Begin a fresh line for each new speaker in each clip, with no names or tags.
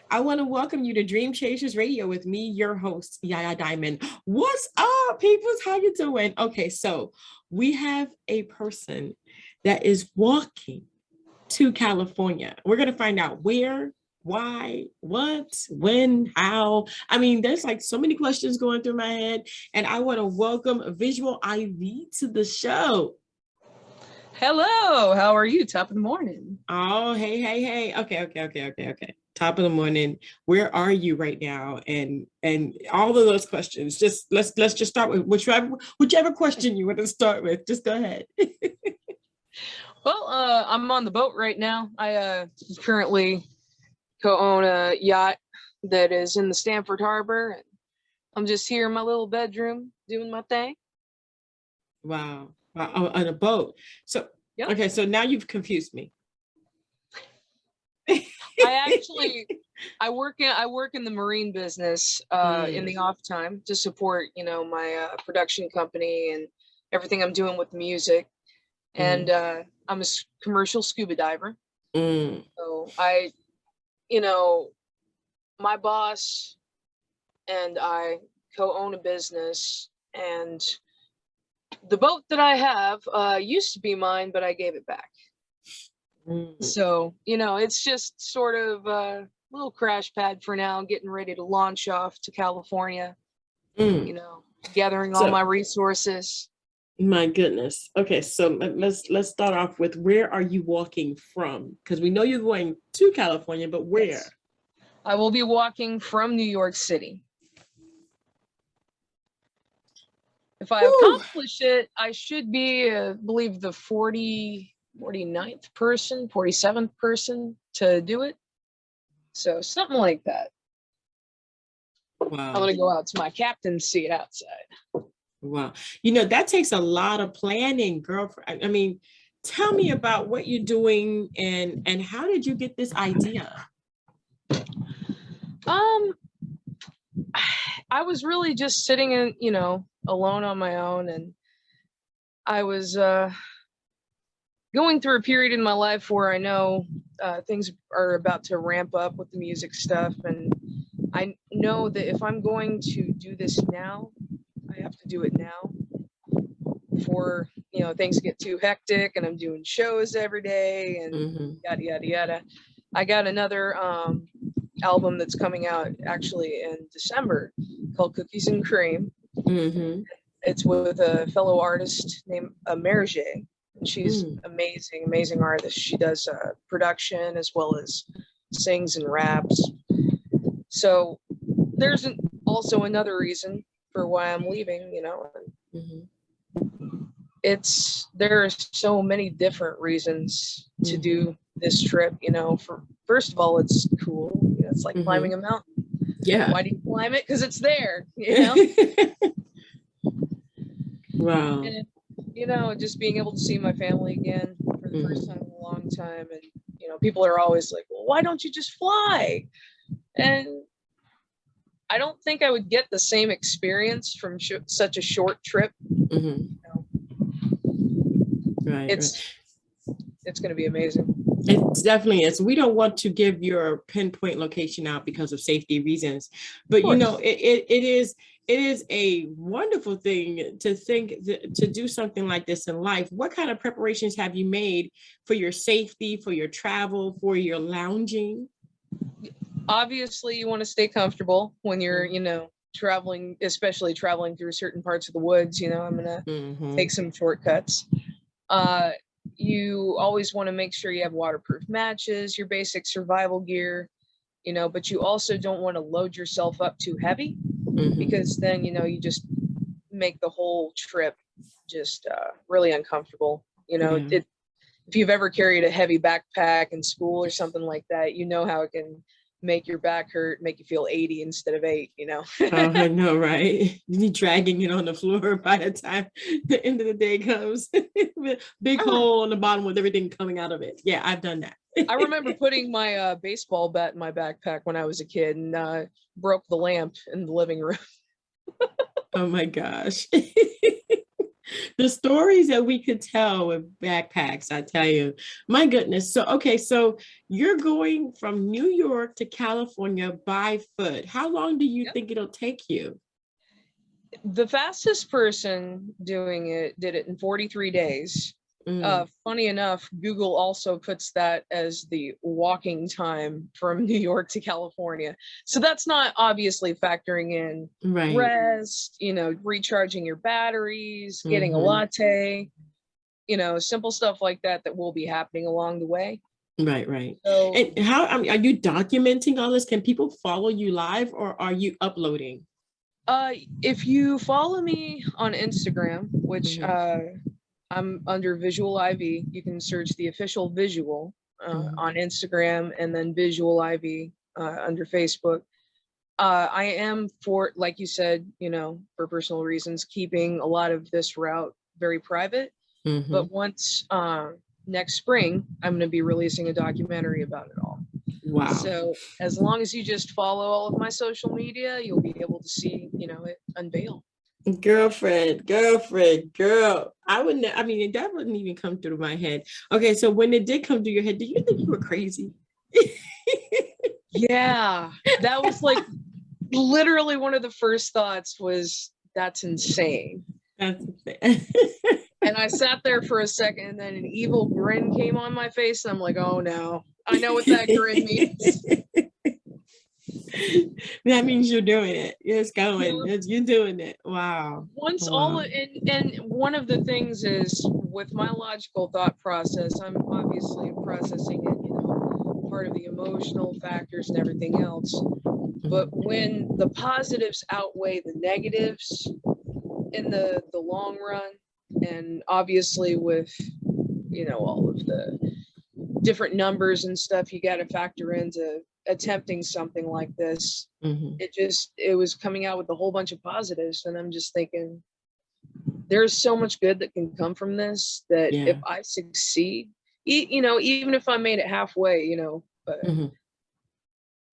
I want to welcome you to Dream Chasers Radio with me, your host, Yaya Diamond. What's up, peoples? How you doing? Okay, so we have a person that is walking to California. We're going to find out where, why, what, when, how. I mean, there's like so many questions going through my head, and I want to welcome Vizual IV to the show.
Hello, how are you? Top of the morning.
Oh, hey. Okay. Top of the morning. Where are you right now? And all of those questions. Just let's just start with whichever question you want to start with. Just go ahead.
Well, I'm on the boat right now. I currently co-own a yacht that is in the Stamford Harbor, and I'm just here in my little bedroom doing my thing.
Wow. On a boat. So yep. Okay, so now you've confused me.
I work in the marine business in the off time to support, my production company and everything I'm doing with music. And I'm a commercial scuba diver. So my boss and I co-own a business, and the boat that I have used to be mine, but I gave it back. So, it's just sort of a little crash pad for now, getting ready to launch off to California, gathering all my resources.
My goodness. Okay, so let's start off with, where are you walking from? Because we know you're going to California, but where? Yes.
I will be walking from New York City. If I accomplish it, I should be, I believe, the 49th person, 47th person to do it. So something like that. Wow. I'm going to go out to my captain's seat outside.
Wow. That takes a lot of planning, girlfriend. I mean, tell me about what you're doing and how did you get this idea?
I was really just sitting in, alone on my own, and I was going through a period in my life where I know things are about to ramp up with the music stuff, and I know that if I'm going to do this now, I have to do it now before things get too hectic and I'm doing shows every day and yada yada yada. I got another album that's coming out actually in December called Cookies and Cream. It's with a fellow artist named Merge. She's amazing artist. She does production as well as sings and raps. So there's also another reason for why I'm leaving, there are so many different reasons to do this trip, first of all, it's cool. It's like climbing a mountain.
Yeah.
Why do you climb it? Because it's there,
Wow.
And, just being able to see my family again for the first time in a long time. And, people are always like, well, why don't you just fly? And I don't think I would get the same experience from such a short trip.
Right.
It's going to be amazing.
It definitely is. We don't want to give your pinpoint location out because of safety reasons, but it is a wonderful thing to think to do something like this in life. What kind of preparations have you made for your safety, for your travel, for your lounging?
Obviously, you want to stay comfortable when you're, traveling, especially traveling through certain parts of the woods. I'm going to take some shortcuts. You always want to make sure you have waterproof matches, your basic survival gear, but you also don't want to load yourself up too heavy because then, you just make the whole trip just really uncomfortable. If you've ever carried a heavy backpack in school or something like that, how it can make your back hurt, make you feel 80 instead of 8,
Oh, I know, right? You're dragging it on the floor by the time the end of the day comes. Big hole on the bottom with everything coming out of it. Yeah, I've done that.
I remember putting my baseball bat in my backpack when I was a kid and broke the lamp in the living room.
Oh my gosh. The stories that we could tell with backpacks, I tell you, my goodness. So, okay, so you're going from New York to California by foot. How long do you
Yep.
think it'll take you?
The fastest person doing it did it in 43 days.
Mm,
Funny enough, Google also puts that as the walking time from New York to California. So that's not obviously factoring in
right.
rest, recharging your batteries, getting a
Hmm.
latte, simple stuff like that that will be happening along the way.
Right, right.
So,
And how, I mean, are you documenting all this? Can people follow you live or are you uploading?
if you follow me on Instagram, which
Hmm.
I'm under Visual IV. You can search the official Visual
Hmm.
on Instagram and then Visual IV under Facebook. I am for, like you said, for personal reasons, keeping a lot of this route very private.
Hmm.
But once next spring, I'm going to be releasing a documentary about it all.
Wow.
So as long as you just follow all of my social media, you'll be able to see, it unveil.
Girlfriend, girl. I wouldn't, I mean, that wouldn't even come through my head. Okay, so when it did come to your head, did you think you were crazy?
Yeah, that was like literally one of the first thoughts was that's insane.
That's the thing.
And I sat there for a second and then an evil grin came on my face and I'm like, oh no, I know what that grin means.
That means you're doing it. It's going.
Yeah.
You're doing it. Wow.
Once all
Wow.
and one of the things is with my logical thought process, I'm obviously processing it, part of the emotional factors and everything else. But
Mhm.
when the positives outweigh the negatives in the long run, and obviously with all of the different numbers and stuff you got to factor into attempting something like this,
Mhm.
it was coming out with a whole bunch of positives, and I'm just thinking there's so much good that can come from this, that if
Yeah.
I succeed, even if I made it halfway, but
Mhm.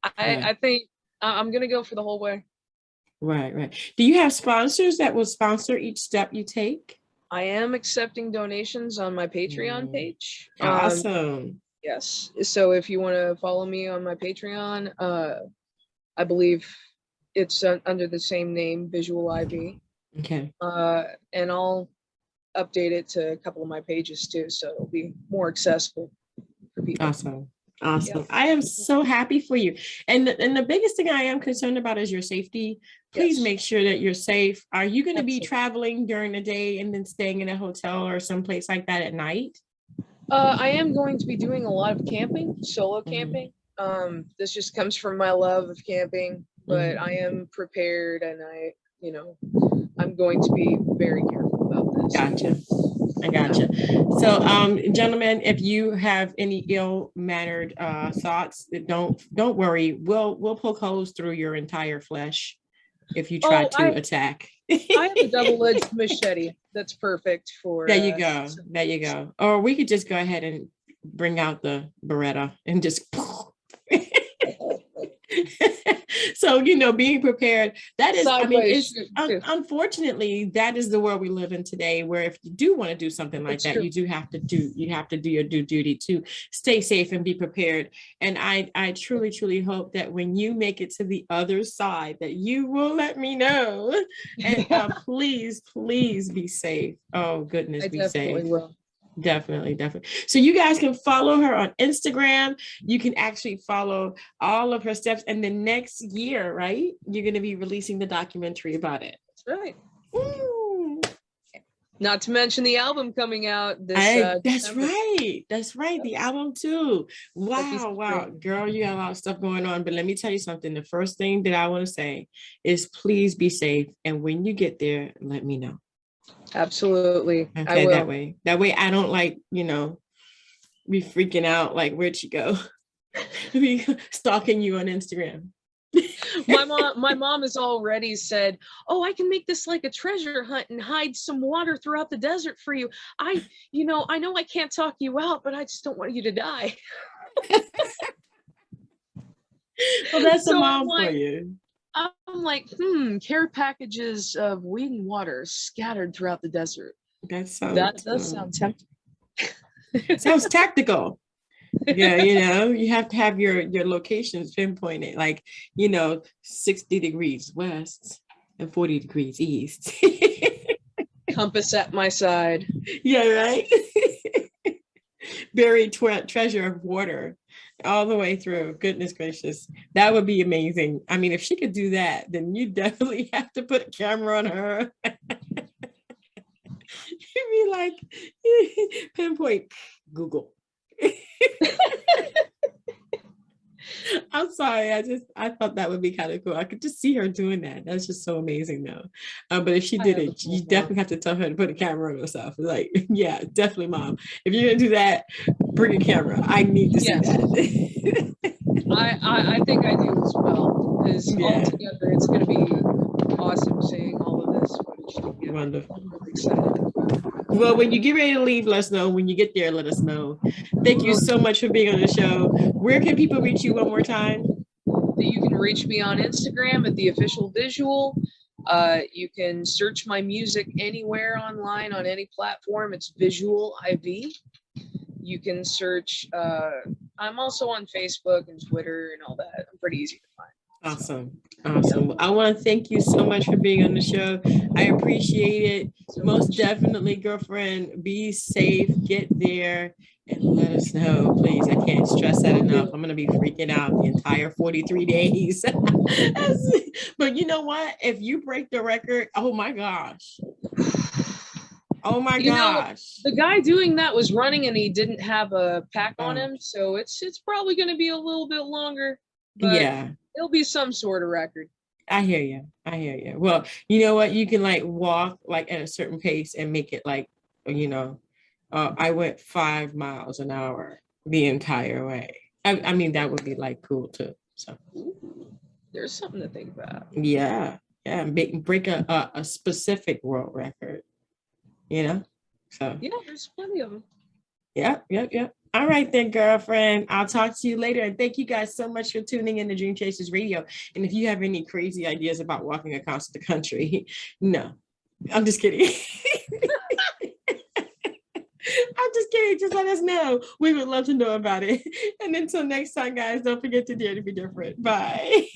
I
Right.
I think I'm gonna go for the whole way.
Right. Right. Do you have sponsors that will sponsor each step you take?
I am accepting donations on my Patreon
Mm.
page.
Awesome.
Yes. So if you want to follow me on my Patreon, I believe it's under the same name, Visual IV.
Okay.
And I'll update it to a couple of my pages too, so it'll be more accessible for people.
Awesome.
Yeah.
Awesome. I am so happy for you. And the biggest thing I am concerned about is your safety. Please
Yes.
make sure that you're safe. Are you going to be
Absolutely.
traveling during the day and then staying in a hotel or someplace like that at night?
I am going to be doing a lot of camping, solo
Mhm.
camping. This just comes from my love of camping, but
Mhm.
I am prepared, and I'm going to be very careful about this
Gotcha.
because,
I
yeah.
gotcha. So, gentlemen, if you have any ill-mannered thoughts, don't worry. We'll poke holes through your entire flesh if you try
Oh,
to attack.
I have a double-edged machete that's perfect for
There you go.
some
There you
things.
go. Or we could just go ahead and bring out the Beretta and just so being prepared, that is, I mean,
Sideways
it's
shoot too.
unfortunately that is the world we live in today, where if you do want to do something like
It's
that,
true.
you have to do your due duty to stay safe and be prepared. And I truly hope that when you make it to the other side that you will let me know. And please be safe. Oh goodness,
I
be
definitely
safe.
will.
Definitely, definitely. So you guys can follow her on Instagram. You can actually follow all of her steps. And the next year, right? You're going to be releasing the documentary about it.
That's right.
Ooh.
Not to mention the album coming out this
That's
December.
right. That's right.
Yep.
The album too.
That'd be
Wow,
so
wow.
great.
Girl, you got a lot of stuff going on. But let me tell you something. The first thing that I want to say is please be safe. And when you get there, let me know.
Absolutely. I
Okay,
will.
that way I don't be freaking out like where'd she go? Be stalking you on Instagram.
My mom has already said, "Oh, I can make this like a treasure hunt and hide some water throughout the desert for you. I know I can't talk you out, but I just don't want you to die."
Well, that's a
So
mom for you.
I'm like, care packages of weed and water scattered throughout the desert.
That
That
sounds
does sound tempting.
sounds tactical. Yeah, you have to have your locations pinpointed, like, 60 degrees west and 40 degrees east.
Compass at my side.
Yeah, right. Buried treasure of water all the way through. Goodness gracious. That would be amazing. I mean, if she could do that, then you definitely have to put a camera on her. You'd be like, pinpoint Google. I'm sorry. I thought that would be kind of cool. I could just see her doing that. That's just so amazing, though. But if she
I
did
have the
it,
full
you definitely
form.
have to tell her to put a camera on herself. Like, yeah, definitely, mom. If you're gonna do that, bring a camera. I need to see
Yes,
that.
I think I do as well. Because
Yeah,
altogether, it's going to be awesome seeing all of this footage together.
wonderful.
I'm really excited.
Well, when you get ready to leave, let us know. When you get there, let us know. Thank you
Will
so much for being on the show. Where can people reach you one more time?
You can reach me on Instagram at the official visual. You can search my music anywhere online on any platform. It's Visual IV. You can search. I'm also on Facebook and Twitter and all that. I'm pretty easy to find.
Awesome. Awesome. Well, I want to thank you so much for being on the show. I appreciate it.
So
Most
much.
definitely, girlfriend. Be safe. Get there and let us know, please. I can't stress that
Will
enough.
do.
I'm going to be freaking out the entire 43 days. But you know what? If you break the record, oh my gosh. Oh my
You know,
gosh.
the guy doing that was running and he didn't have a pack on
Oh,
him, so it's probably going to be a little bit longer, but
yeah.
it'll be some sort of record.
I hear you. I hear you. Well, you know what? You can like walk like at a certain pace and make it like, I went 5 miles an hour the entire way. I mean, that would be like cool too. So
Ooh, there's something to think about.
yeah, yeah, break a specific world record, you know? So
Yeah, there's plenty of them.
yep, yep, yep. All right then, girlfriend. I'll talk to you later. And thank you guys so much for tuning in to Dream Chasers Radio. And if you have any crazy ideas about walking across the country, no, I'm just kidding. I'm just kidding. Just let us know. We would love to know about it. And until next time, guys, don't forget to dare to be different. Bye.